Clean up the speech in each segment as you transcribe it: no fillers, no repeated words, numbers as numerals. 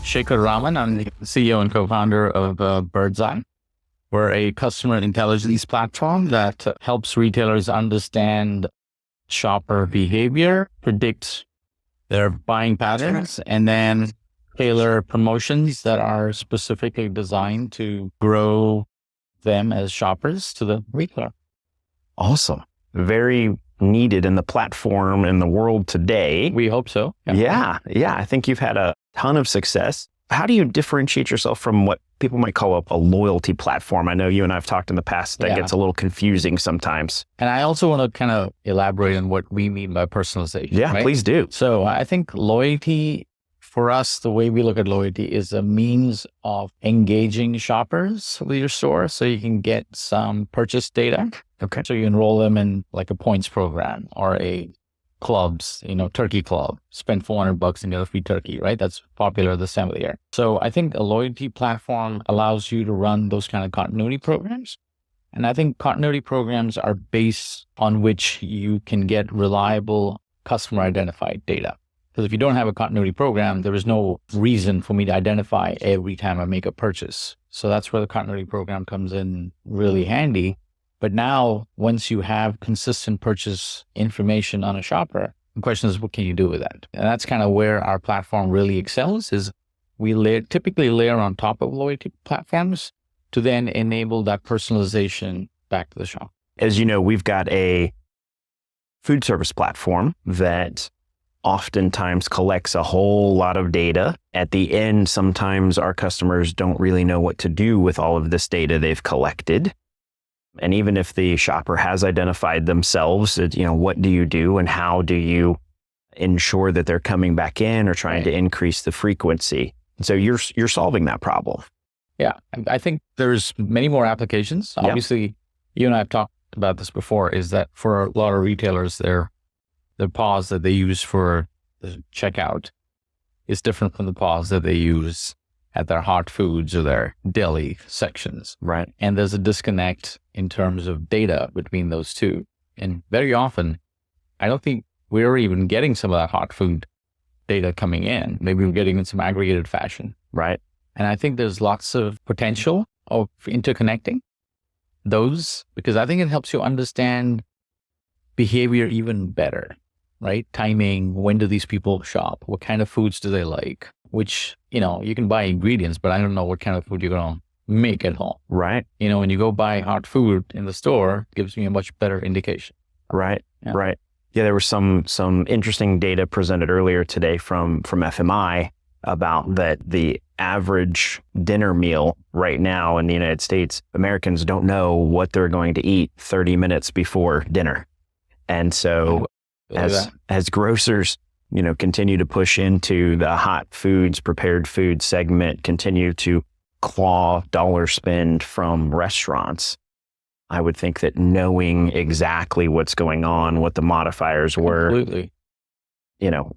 Shekar Raman. I'm the CEO and co-founder of Birdzi. We're a customer intelligence platform that helps retailers understand shopper behavior, predict their buying patterns, and then tailor promotions that are specifically designed to grow them as shoppers to the retailer. Awesome. Very needed in the platform in the world today. We hope so. Yeah. I think you've had a ton of success. How do you differentiate yourself from what people might call a loyalty platform? I know you and I have talked in the past that gets a little confusing sometimes. And I also want to kind of elaborate on what we mean by personalization. Yeah, right? Please do. So I think loyalty, for us, the way we look at loyalty is a means of engaging shoppers with your store so you can get some purchase data. Okay. So you enroll them in like a points program or a clubs, turkey club, spend $400 and get a free turkey, right? That's popular this time of the year. So I think a loyalty platform allows you to run those kind of continuity programs. And I think continuity programs are based on which you can get reliable customer identified data. Because if you don't have a continuity program, there is no reason for me to identify every time I make a purchase. So that's where the continuity program comes in really handy. But now, once you have consistent purchase information on a shopper, the question is, what can you do with that? And that's kind of where our platform really excels, is we typically layer on top of loyalty platforms to then enable that personalization back to the shop. As you know, we've got a food service platform that oftentimes collects a whole lot of data. At the end, sometimes our customers don't really know what to do with all of this data they've collected. And even if the shopper has identified themselves, what do you do and how do you ensure that they're coming back in or trying to increase the frequency? And so you're solving that problem. Yeah, I think there's many more applications. Obviously, you and I have talked about this before, is that for a lot of retailers, their pause that they use for the checkout is different from the pause that they use at their hot foods or their deli sections. Right. And there's a disconnect in terms of data between those two. And very often, I don't think we're even getting some of that hot food data coming in. Maybe we're getting in some aggregated fashion. Right. And I think there's lots of potential of interconnecting those, because I think it helps you understand behavior even better, right? Timing, when do these people shop? What kind of foods do they like? Which, you can buy ingredients, but I don't know what kind of food you're going to make at home. Right. When you go buy hot food in the store, it gives me a much better indication. Right. Yeah. Right. Yeah, there was some interesting data presented earlier today from FMI about that the average dinner meal right now in the United States, Americans don't know what they're going to eat 30 minutes before dinner. And so as grocers, continue to push into the hot foods, prepared food segment, continue to claw dollar spend from restaurants, I would think that knowing exactly what's going on, what the modifiers were, Completely.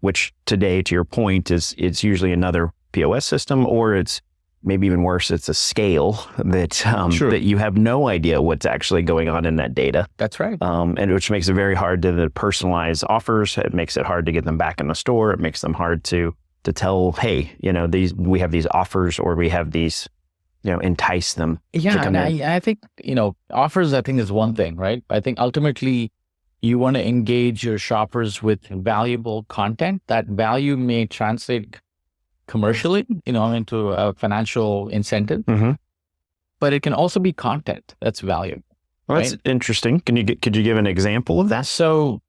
Which today, to your point, it's usually another POS system, or it's maybe even worse, it's a scale that you have no idea what's actually going on in that data. That's right. And which makes it very hard to personalize offers. It makes it hard to get them back in the store. It makes them hard to tell, hey, we have these offers, or we have these, entice them. Yeah, and I think, offers, I think, is one thing, right? I think ultimately you want to engage your shoppers with valuable content. That value may translate commercially, into a financial incentive, mm-hmm. but it can also be content that's valuable. Well, that's interesting. Could you give an example of that? So,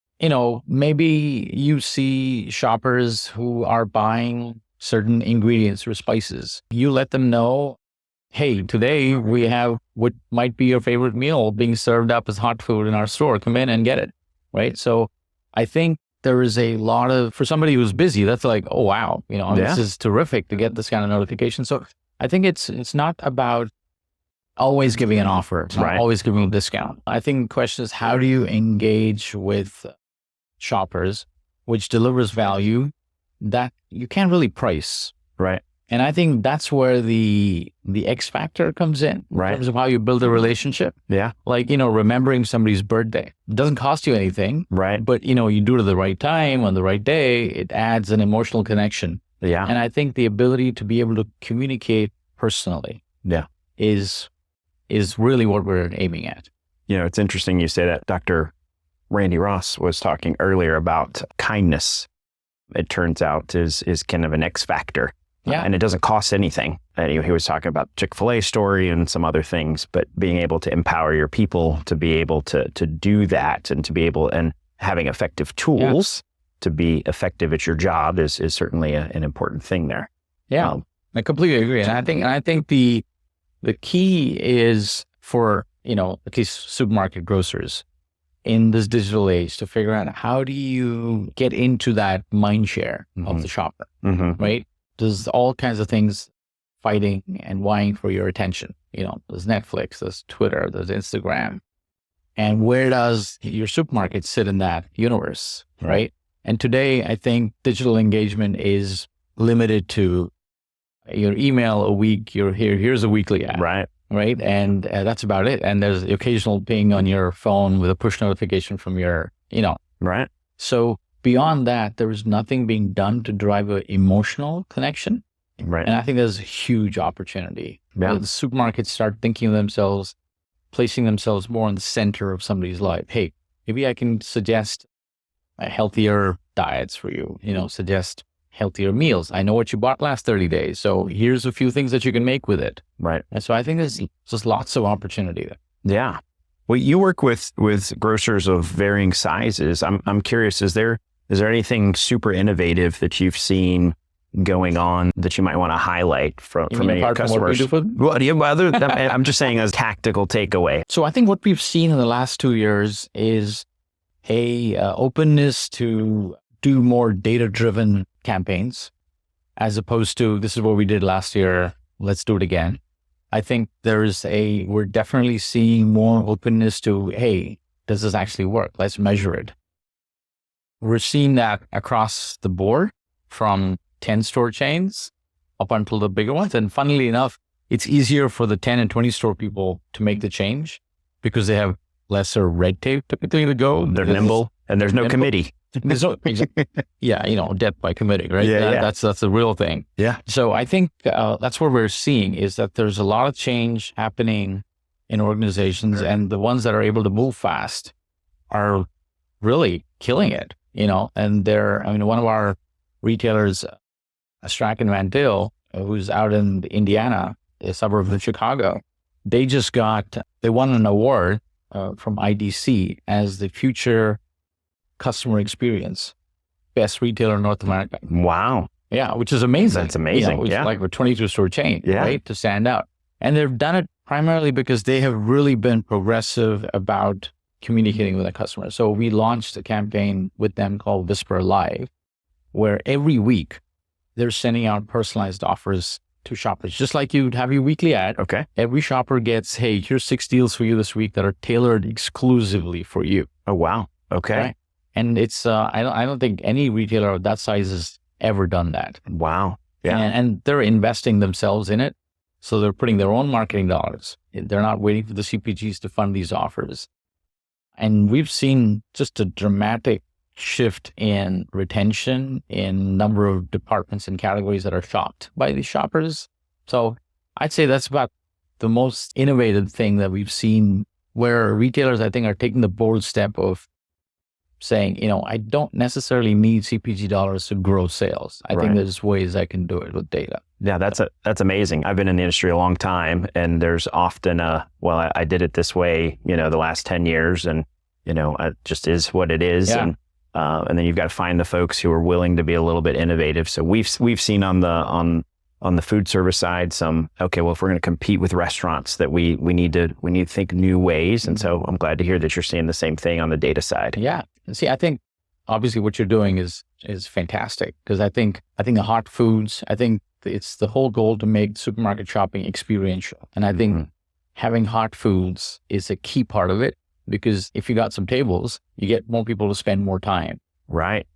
maybe you see shoppers who are buying certain ingredients or spices. You let them know, hey, today we have what might be your favorite meal being served up as hot food in our store. Come in and get it, right? So I think there is a lot of, for somebody who's busy, that's like, oh, wow, this is terrific to get this kind of notification. So I think it's not about always giving an offer, it's not always giving a discount. I think the question is, how do you engage with shoppers, which delivers value that you can't really price? Right. And I think that's where the X factor comes in terms of how you build a relationship. Yeah. Like, remembering somebody's birthday. It doesn't cost you anything. Right. But, you do it at the right time, on the right day, it adds an emotional connection Yeah. And I think the ability to be able to communicate personally Yeah. is really what we're aiming at. It's interesting you say that. Dr. Randy Ross was talking earlier about kindness. It turns out is kind of an X factor. Yeah. And it doesn't cost anything. And he was talking about Chick-fil-A story and some other things, but being able to empower your people to be able to do that and to be able, and having effective tools to be effective at your job is certainly an important thing there. Yeah, I completely agree. And I think the key is for, at least supermarket grocers in this digital age to figure out how do you get into that mind share of the shopper, right? There's all kinds of things fighting and vying for your attention. There's Netflix, there's Twitter, there's Instagram. And where does your supermarket sit in that universe, right? And today, I think digital engagement is limited to your email a week, here's a weekly ad. Right. And that's about it. And there's the occasional ping on your phone with a push notification from your, Right. So beyond that, there is nothing being done to drive an emotional connection. Right. And I think there's a huge opportunity. Yeah. The supermarkets start thinking of themselves, placing themselves more in the center of somebody's life. Hey, maybe I can suggest healthier diets for you, suggest healthier meals. I know what you bought last 30 days. So here's a few things that you can make with it. Right. And so I think there's just lots of opportunity there. Yeah. Well, you work with grocers of varying sizes. I'm curious, is there anything super innovative that you've seen going on that you might want to highlight from any customers? I'm just saying as tactical takeaway. So I think what we've seen in the last 2 years is a openness to do more data-driven campaigns, as opposed to this is what we did last year, let's do it again. I think we're definitely seeing more openness to, hey, does this actually work? Let's measure it. We're seeing that across the board from 10 store chains up until the bigger ones. And funnily enough, it's easier for the 10 and 20 store people to make the change because they have lesser red tape typically to go. They're nimble and there's no committee. There's no, death by committee, right? That's the real thing. Yeah. So I think that's what we're seeing is that there's a lot of change happening in organizations, and the ones that are able to move fast are really killing it, and one of our retailers, Strack Van Til, who's out in Indiana, a suburb of Chicago, they won an award from IDC as the future customer experience best retailer in North America. Wow. Yeah, which is amazing. That's amazing. It's like a 22 store chain, right? To stand out. And they've done it primarily because they have really been progressive about communicating with their customers. So we launched a campaign with them called Whisper Live, where every week they're sending out personalized offers to shoppers, just like you'd have your weekly ad. Okay. Every shopper gets, hey, here's 6 deals for you this week that are tailored exclusively for you. Oh, wow. Okay. Right? And it's, I don't think any retailer of that size has ever done that. Wow. Yeah. And they're investing themselves in it. So they're putting their own marketing dollars. They're not waiting for the CPGs to fund these offers. And we've seen just a dramatic shift in retention in number of departments and categories that are shopped by these shoppers. So I'd say that's about the most innovative thing that we've seen, where retailers, I think, are taking the bold step of saying, I don't necessarily need CPG dollars to grow sales. I think there's ways I can do it with data. Yeah, that's amazing. I've been in the industry a long time, and there's often I did it this way, the last 10 years, and it just is what it is. Yeah. And then you've got to find the folks who are willing to be a little bit innovative. So we've seen on the food service side if we're going to compete with restaurants, that we need to think new ways. And so I'm glad to hear that you're seeing the same thing on the data side. Yeah. And see, I think obviously what you're doing is fantastic, because I think the hot foods, I think it's the whole goal to make supermarket shopping experiential. And I think having hot foods is a key part of it, because if you got some tables, you get more people to spend more time. Right.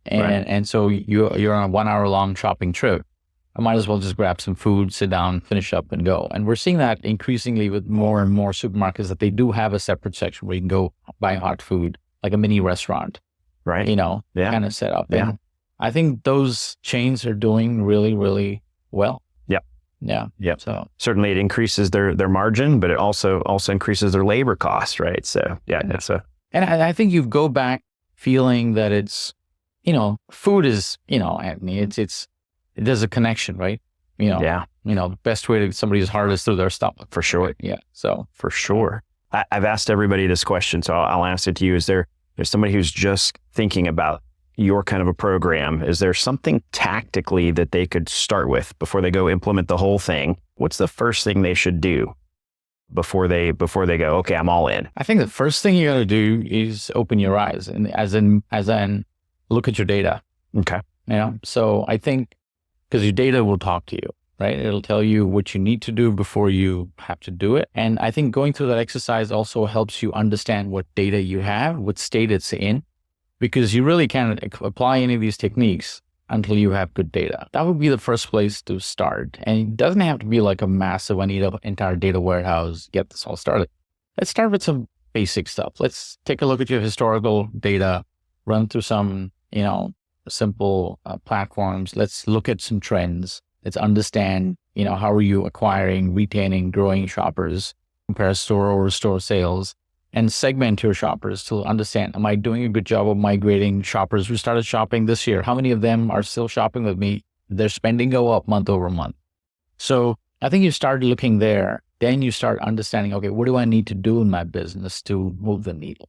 And so you're on a 1 hour long shopping trip. I might as well just grab some food, sit down, finish up, and go. And we're seeing that increasingly with more and more supermarkets, that they do have a separate section where you can go buy hot food, like a mini restaurant, right? kind of set up. Yeah. And I think those chains are doing really, really well. Yep. Yeah. Yep. So certainly it increases their margin, but it also increases their labor cost, right? So yeah, and I think you go back feeling that it's, food is, I mean, there's a connection, right? The best way to get somebody's heart is through their stomach. For sure. Right? Yeah. So for sure. I've asked everybody this question, so I'll ask it to you. Is there's somebody who's just thinking about your kind of a program? Is there something tactically that they could start with before they go implement the whole thing? What's the first thing they should do before they go, okay, I'm all in? I think the first thing you got to do is open your eyes, and as in look at your data. Okay. So I think, because your data will talk to you, right? It'll tell you what you need to do before you have to do it. And I think going through that exercise also helps you understand what data you have, what state it's in, because you really can't apply any of these techniques until you have good data. That would be the first place to start. And it doesn't have to be like a massive, I need an entire data warehouse, get this all started. Let's start with some basic stuff. Let's take a look at your historical data, run through some, simple platforms. Let's look at some trends. Let's understand, how are you acquiring, retaining, growing shoppers, compare store over store sales, and segment your shoppers to understand, am I doing a good job of migrating shoppers who started shopping this year? How many of them are still shopping with me? Their spending go up month over month. So I think you start looking there, then you start understanding, okay, what do I need to do in my business to move the needle?